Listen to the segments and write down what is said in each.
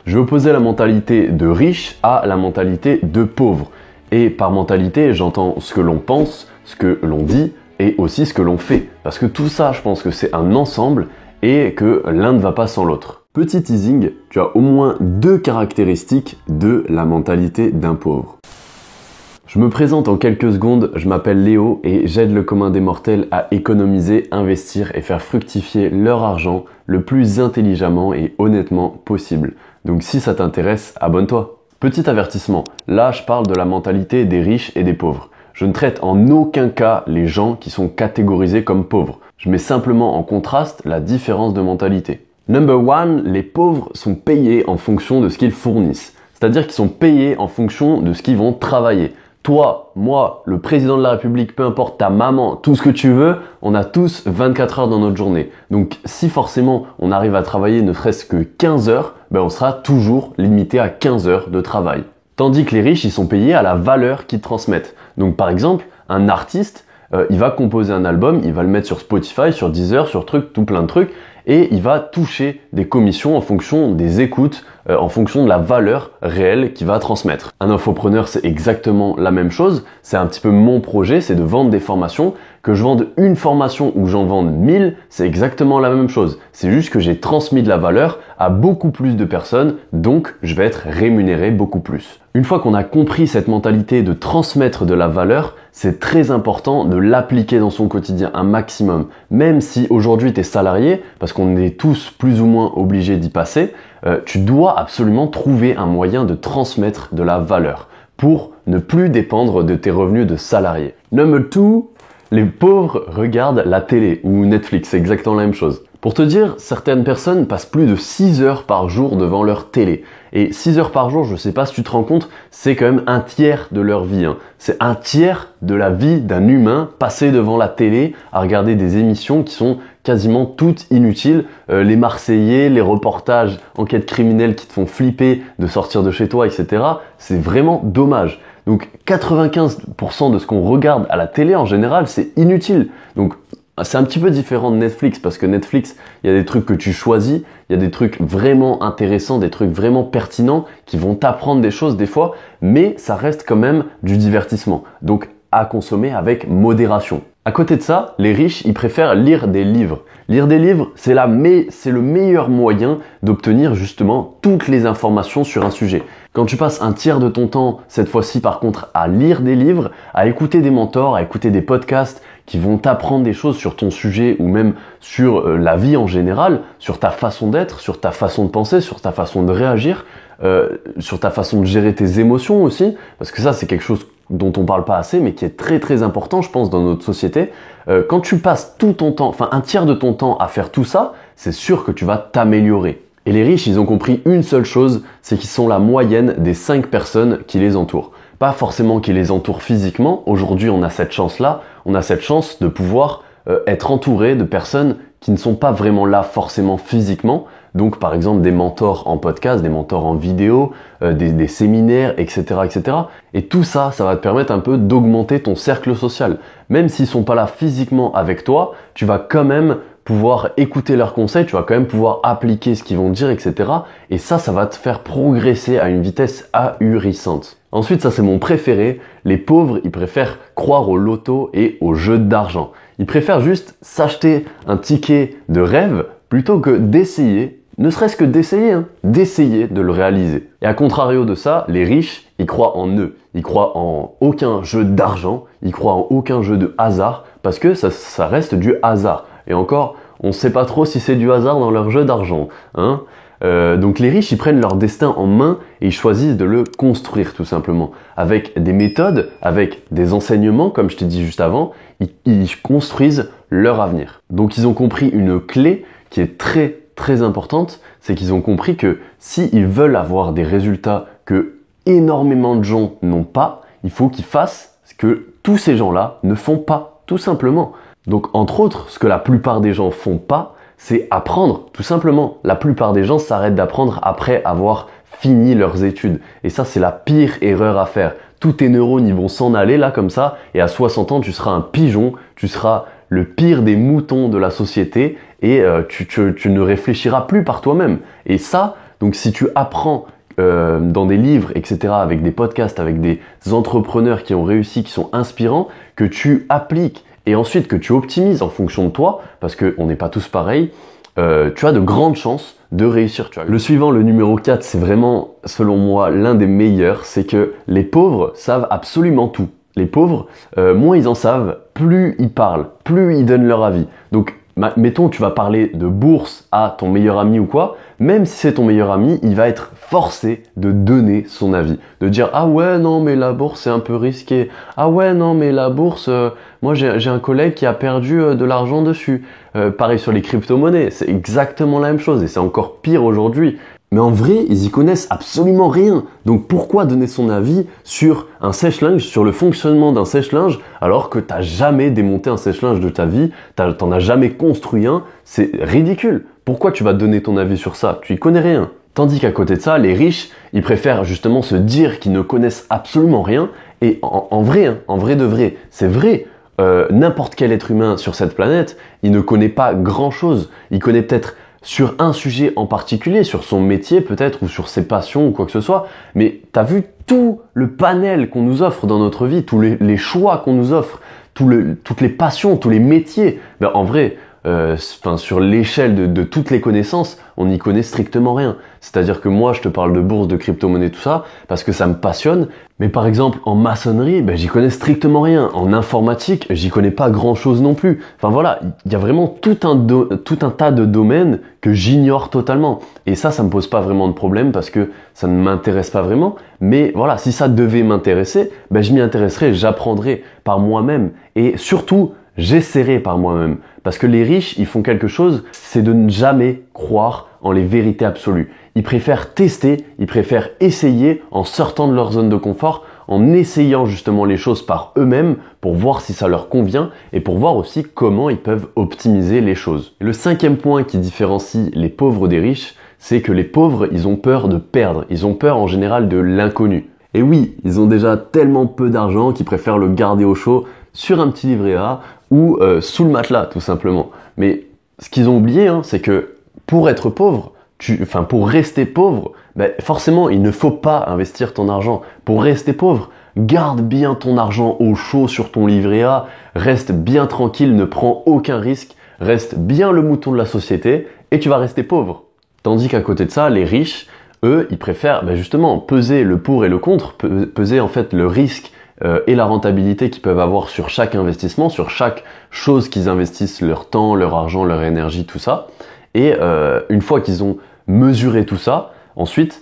Je vais opposer la mentalité de riche à la mentalité de pauvre. Et par mentalité, j'entends ce que l'on pense, ce que l'on dit et aussi ce que l'on fait. Parce que tout ça, je pense que c'est un ensemble et que l'un ne va pas sans l'autre. Petit teasing, tu as au moins 2 caractéristiques de la mentalité d'un pauvre. Je me présente en quelques secondes, je m'appelle Léo et j'aide le commun des mortels à économiser, investir et faire fructifier leur argent le plus intelligemment et honnêtement possible. Donc si ça t'intéresse, abonne-toi. Petit avertissement, là je parle de la mentalité des riches et des pauvres. Je ne traite en aucun cas les gens qui sont catégorisés comme pauvres. Je mets simplement en contraste la différence de mentalité. Number 1, les pauvres sont payés en fonction de ce qu'ils fournissent. C'est-à-dire qu'ils sont payés en fonction de ce qu'ils vont travailler. Toi, moi, le président de la République, peu importe ta maman, tout ce que tu veux, on a tous 24 heures dans notre journée. Donc si forcément on arrive à travailler ne serait-ce que 15 heures, on sera toujours limité à 15 heures de travail. Tandis que les riches, ils sont payés à la valeur qu'ils transmettent. Donc par exemple, un artiste, il va composer un album, il va le mettre sur Spotify, sur Deezer, sur tout plein de trucs, et il va toucher des commissions en fonction des écoutes, en fonction de la valeur réelle qu'il va transmettre. Un infopreneur, c'est exactement la même chose. C'est un petit peu mon projet, c'est de vendre des formations. Que je vende une formation ou j'en vende 1000, c'est exactement la même chose. C'est juste que j'ai transmis de la valeur à beaucoup plus de personnes, donc je vais être rémunéré beaucoup plus. Une fois qu'on a compris cette mentalité de transmettre de la valeur, c'est très important de l'appliquer dans son quotidien un maximum. Même si aujourd'hui tu es salarié, parce qu'on est tous plus ou moins obligés d'y passer, tu dois absolument trouver un moyen de transmettre de la valeur pour ne plus dépendre de tes revenus de salarié. Number 2, les pauvres regardent la télé ou Netflix, c'est exactement la même chose. Pour te dire, certaines personnes passent plus de 6 heures par jour devant leur télé. Et 6 heures par jour, je sais pas si tu te rends compte, c'est quand même un tiers de leur vie. C'est un tiers de la vie d'un humain passé devant la télé à regarder des émissions qui sont quasiment toutes inutiles. Les Marseillais, les reportages, enquêtes criminelles qui te font flipper de sortir de chez toi, etc. C'est vraiment dommage. Donc 95% de ce qu'on regarde à la télé en général, c'est inutile. Donc c'est un petit peu différent de Netflix parce que Netflix, il y a des trucs que tu choisis, il y a des trucs vraiment intéressants, des trucs vraiment pertinents qui vont t'apprendre des choses des fois, mais ça reste quand même du divertissement. Donc à consommer avec modération. À côté de ça, les riches, ils préfèrent lire des livres. Lire des livres, c'est le meilleur moyen d'obtenir justement toutes les informations sur un sujet. Quand tu passes un tiers de ton temps, cette fois-ci par contre, à lire des livres, à écouter des mentors, à écouter des podcasts qui vont t'apprendre des choses sur ton sujet ou même sur la vie en général, sur ta façon d'être, sur ta façon de penser, sur ta façon de réagir, sur ta façon de gérer tes émotions aussi, parce que ça c'est quelque chose dont on parle pas assez mais qui est très très important je pense dans notre société. Quand tu passes tout ton temps, enfin un tiers de ton temps à faire tout ça, c'est sûr que tu vas t'améliorer. Et les riches, ils ont compris une seule chose, c'est qu'ils sont la moyenne des 5 personnes qui les entourent. Pas forcément qui les entourent physiquement, aujourd'hui on a cette chance-là, on a cette chance de pouvoir être entouré de personnes qui ne sont pas vraiment là forcément physiquement, donc par exemple des mentors en podcast, des mentors en vidéo, des séminaires, etc., etc. Et tout ça, ça va te permettre un peu d'augmenter ton cercle social. Même s'ils sont pas là physiquement avec toi, tu vas quand même pouvoir écouter leurs conseils, tu vas quand même pouvoir appliquer ce qu'ils vont te dire, etc. Et ça va te faire progresser à une vitesse ahurissante. Ensuite, ça c'est mon préféré, les pauvres, ils préfèrent croire au loto et aux jeux d'argent. Ils préfèrent juste s'acheter un ticket de rêve plutôt que d'essayer, ne serait-ce que d'essayer de le réaliser. Et à contrario de ça, les riches, ils croient en eux. Ils croient en aucun jeu d'argent, ils croient en aucun jeu de hasard, parce que ça reste du hasard. Et encore, on ne sait pas trop si c'est du hasard dans leur jeu d'argent. Donc les riches, ils prennent leur destin en main et ils choisissent de le construire tout simplement. Avec des méthodes, avec des enseignements, comme je t'ai dit juste avant, ils construisent leur avenir. Donc ils ont compris une clé qui est très très importante, c'est qu'ils ont compris que s'ils veulent avoir des résultats que énormément de gens n'ont pas, il faut qu'ils fassent ce que tous ces gens-là ne font pas, tout simplement. Donc entre autres, ce que la plupart des gens font pas, c'est apprendre, tout simplement. La plupart des gens s'arrêtent d'apprendre après avoir fini leurs études. Et ça, c'est la pire erreur à faire. Tous tes neurones, ils vont s'en aller là comme ça, et à 60 ans, tu seras un pigeon, tu seras le pire des moutons de la société, et tu ne réfléchiras plus par toi-même. Et ça, Donc si tu apprends dans des livres, etc., avec des podcasts, avec des entrepreneurs qui ont réussi, qui sont inspirants, que tu appliques et ensuite que tu optimises en fonction de toi, parce qu'on n'est pas tous pareils, tu as de grandes chances de réussir. Tu vois. Le suivant, le numéro 4, c'est vraiment, selon moi, l'un des meilleurs, c'est que les pauvres savent absolument tout. Les pauvres, moins ils en savent, plus ils parlent, plus ils donnent leur avis. Donc, mettons, tu vas parler de bourse à ton meilleur ami ou quoi, même si c'est ton meilleur ami, il va être forcé de donner son avis. De dire, ah ouais, non, mais la bourse, c'est un peu risqué. Ah ouais, non, mais la bourse, moi, j'ai un collègue qui a perdu de l'argent dessus. Pareil sur les crypto-monnaies, c'est exactement la même chose et c'est encore pire aujourd'hui. Mais en vrai, ils y connaissent absolument rien. Donc pourquoi donner son avis sur un sèche-linge, sur le fonctionnement d'un sèche-linge, alors que t'as jamais démonté un sèche-linge de ta vie, t'en as jamais construit un, c'est ridicule. Pourquoi tu vas donner ton avis sur ça? Tu y connais rien. Tandis qu'à côté de ça, les riches, ils préfèrent justement se dire qu'ils ne connaissent absolument rien. Et en vrai, hein, en vrai de vrai, c'est vrai. N'importe quel être humain sur cette planète, il ne connaît pas grand-chose. Il connaît peut-être sur un sujet en particulier, sur son métier peut-être, ou sur ses passions ou quoi que ce soit, mais t'as vu tout le panel qu'on nous offre dans notre vie, tous les choix qu'on nous offre, toutes les passions, tous les métiers. Ben, en vrai, sur l'échelle de toutes les connaissances, on n'y connaît strictement rien. C'est-à-dire que moi, je te parle de bourse, de crypto-monnaie, tout ça, parce que ça me passionne. Mais par exemple, en maçonnerie, ben, j'y connais strictement rien. En informatique, j'y connais pas grand-chose non plus. Enfin voilà, il y a vraiment tout un tas de domaines que j'ignore totalement. Et ça me pose pas vraiment de problème parce que ça ne m'intéresse pas vraiment. Mais voilà, si ça devait m'intéresser, ben, je m'y intéresserai, j'apprendrai par moi-même. Et surtout, j'essaierai par moi-même. Parce que les riches, ils font quelque chose, c'est de ne jamais croire en les vérités absolues. Ils préfèrent tester, ils préfèrent essayer en sortant de leur zone de confort, en essayant justement les choses par eux-mêmes pour voir si ça leur convient et pour voir aussi comment ils peuvent optimiser les choses. Le 5e point qui différencie les pauvres des riches, c'est que les pauvres, ils ont peur de perdre. Ils ont peur en général de l'inconnu. Et oui, ils ont déjà tellement peu d'argent qu'ils préfèrent le garder au chaud sur un petit livret A ou sous le matelas tout simplement. Mais ce qu'ils ont oublié, hein, c'est que pour être pauvre, pour rester pauvre, ben, forcément il ne faut pas investir ton argent. Pour rester pauvre, garde bien ton argent au chaud sur ton livret A, reste bien tranquille, ne prends aucun risque, reste bien le mouton de la société et tu vas rester pauvre. Tandis qu'à côté de ça, les riches, eux, ils préfèrent justement peser le pour et le contre, peser en fait le risque et la rentabilité qu'ils peuvent avoir sur chaque investissement, sur chaque chose qu'ils investissent, leur temps, leur argent, leur énergie, tout ça. Et une fois qu'ils ont mesuré tout ça, ensuite,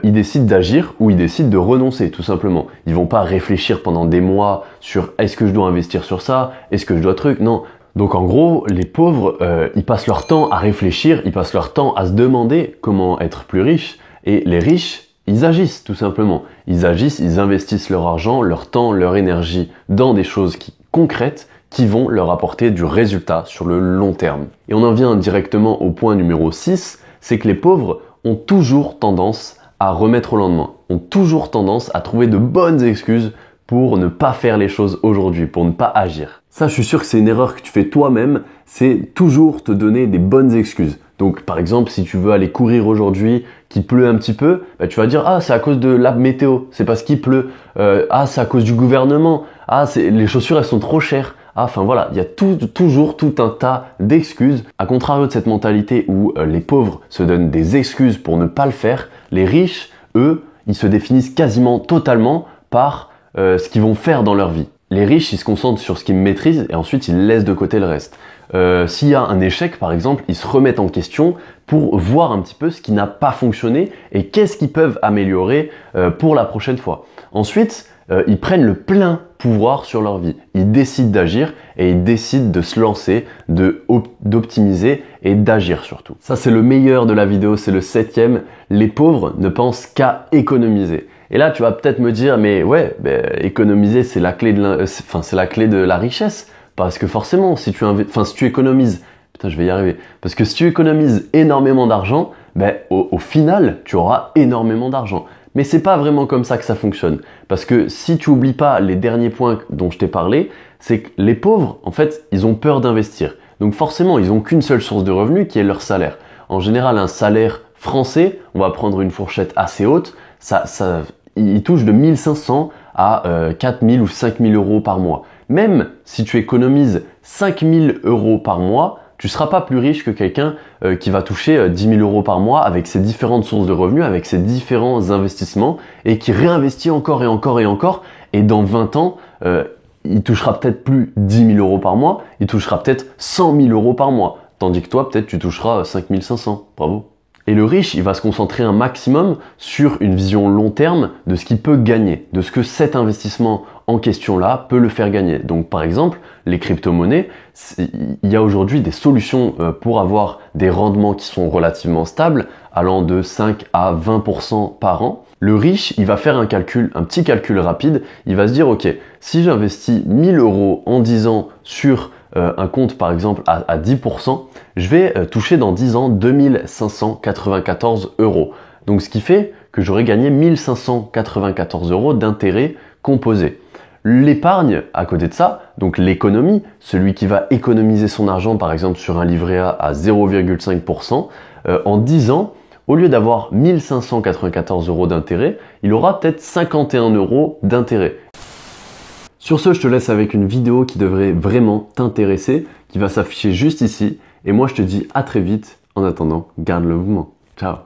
ils décident d'agir ou ils décident de renoncer, tout simplement. Ils vont pas réfléchir pendant des mois sur est-ce que je dois investir sur ça, est-ce que je dois truc, non. Donc en gros, les pauvres, ils passent leur temps à réfléchir, ils passent leur temps à se demander comment être plus riches, et les riches, ils agissent tout simplement. Ils agissent, ils investissent leur argent, leur temps, leur énergie dans des choses concrètes qui vont leur apporter du résultat sur le long terme. Et on en vient directement au point numéro 6, c'est que les pauvres ont toujours tendance à remettre au lendemain, ont toujours tendance à trouver de bonnes excuses pour ne pas faire les choses aujourd'hui, pour ne pas agir. Ça, je suis sûr que c'est une erreur que tu fais toi-même, c'est toujours te donner des bonnes excuses. Donc par exemple, si tu veux aller courir aujourd'hui, qu'il pleut un petit peu, bah, tu vas dire « Ah, c'est à cause de la météo, c'est parce qu'il pleut. Ah, c'est à cause du gouvernement. Ah, les chaussures, elles sont trop chères. » Ah, enfin voilà, il y a toujours tout un tas d'excuses. À contrario de cette mentalité où les pauvres se donnent des excuses pour ne pas le faire, les riches, eux, ils se définissent quasiment totalement par ce qu'ils vont faire dans leur vie. Les riches, ils se concentrent sur ce qu'ils maîtrisent et ensuite ils laissent de côté le reste. S'il y a un échec, par exemple, ils se remettent en question pour voir un petit peu ce qui n'a pas fonctionné et qu'est-ce qu'ils peuvent améliorer pour la prochaine fois. Ensuite, ils prennent le plein pouvoir sur leur vie. Ils décident d'agir et ils décident de se lancer, d'optimiser et d'agir surtout. Ça, c'est le meilleur de la vidéo, c'est le 7e. Les pauvres ne pensent qu'à économiser. Et là, tu vas peut-être me dire, mais ouais, économiser, c'est la clé de la richesse. Parce que forcément, si tu économises, putain, je vais y arriver. Parce que si tu économises énormément d'argent, au final, tu auras énormément d'argent. Mais c'est pas vraiment comme ça que ça fonctionne. Parce que si tu oublies pas les derniers points dont je t'ai parlé, c'est que les pauvres, en fait, ils ont peur d'investir. Donc forcément, ils ont qu'une seule source de revenus qui est leur salaire. En général, un salaire français, on va prendre une fourchette assez haute, il touche de 1500 à 4000 ou 5000 euros par mois. Même si tu économises 5000 euros par mois, tu ne seras pas plus riche que quelqu'un qui va toucher 10 000 euros par mois avec ses différentes sources de revenus, avec ses différents investissements et qui réinvestit encore et encore et encore. Et dans 20 ans, il touchera peut-être plus 10 000 euros par mois, il touchera peut-être 100 000 euros par mois. Tandis que toi, peut-être tu toucheras 5 500. Bravo. Et le riche, il va se concentrer un maximum sur une vision long terme de ce qu'il peut gagner, de ce que cet investissement en question-là peut le faire gagner. Donc par exemple, les crypto-monnaies, il y a aujourd'hui des solutions pour avoir des rendements qui sont relativement stables, allant de 5 à 20% par an. Le riche, il va faire un petit calcul rapide, il va se dire, ok, si j'investis 1000 euros en 10 ans sur un compte par exemple à 10%, je vais toucher dans 10 ans 2594 euros. Donc ce qui fait que j'aurais gagné 1594 euros d'intérêt composé. L'épargne, à côté de ça, donc l'économie, celui qui va économiser son argent par exemple sur un livret A à 0,5%, en 10 ans, au lieu d'avoir 1594 euros d'intérêt, il aura peut-être 51 euros d'intérêt. Sur ce, je te laisse avec une vidéo qui devrait vraiment t'intéresser, qui va s'afficher juste ici. Et moi, je te dis à très vite. En attendant, garde le mouvement. Ciao.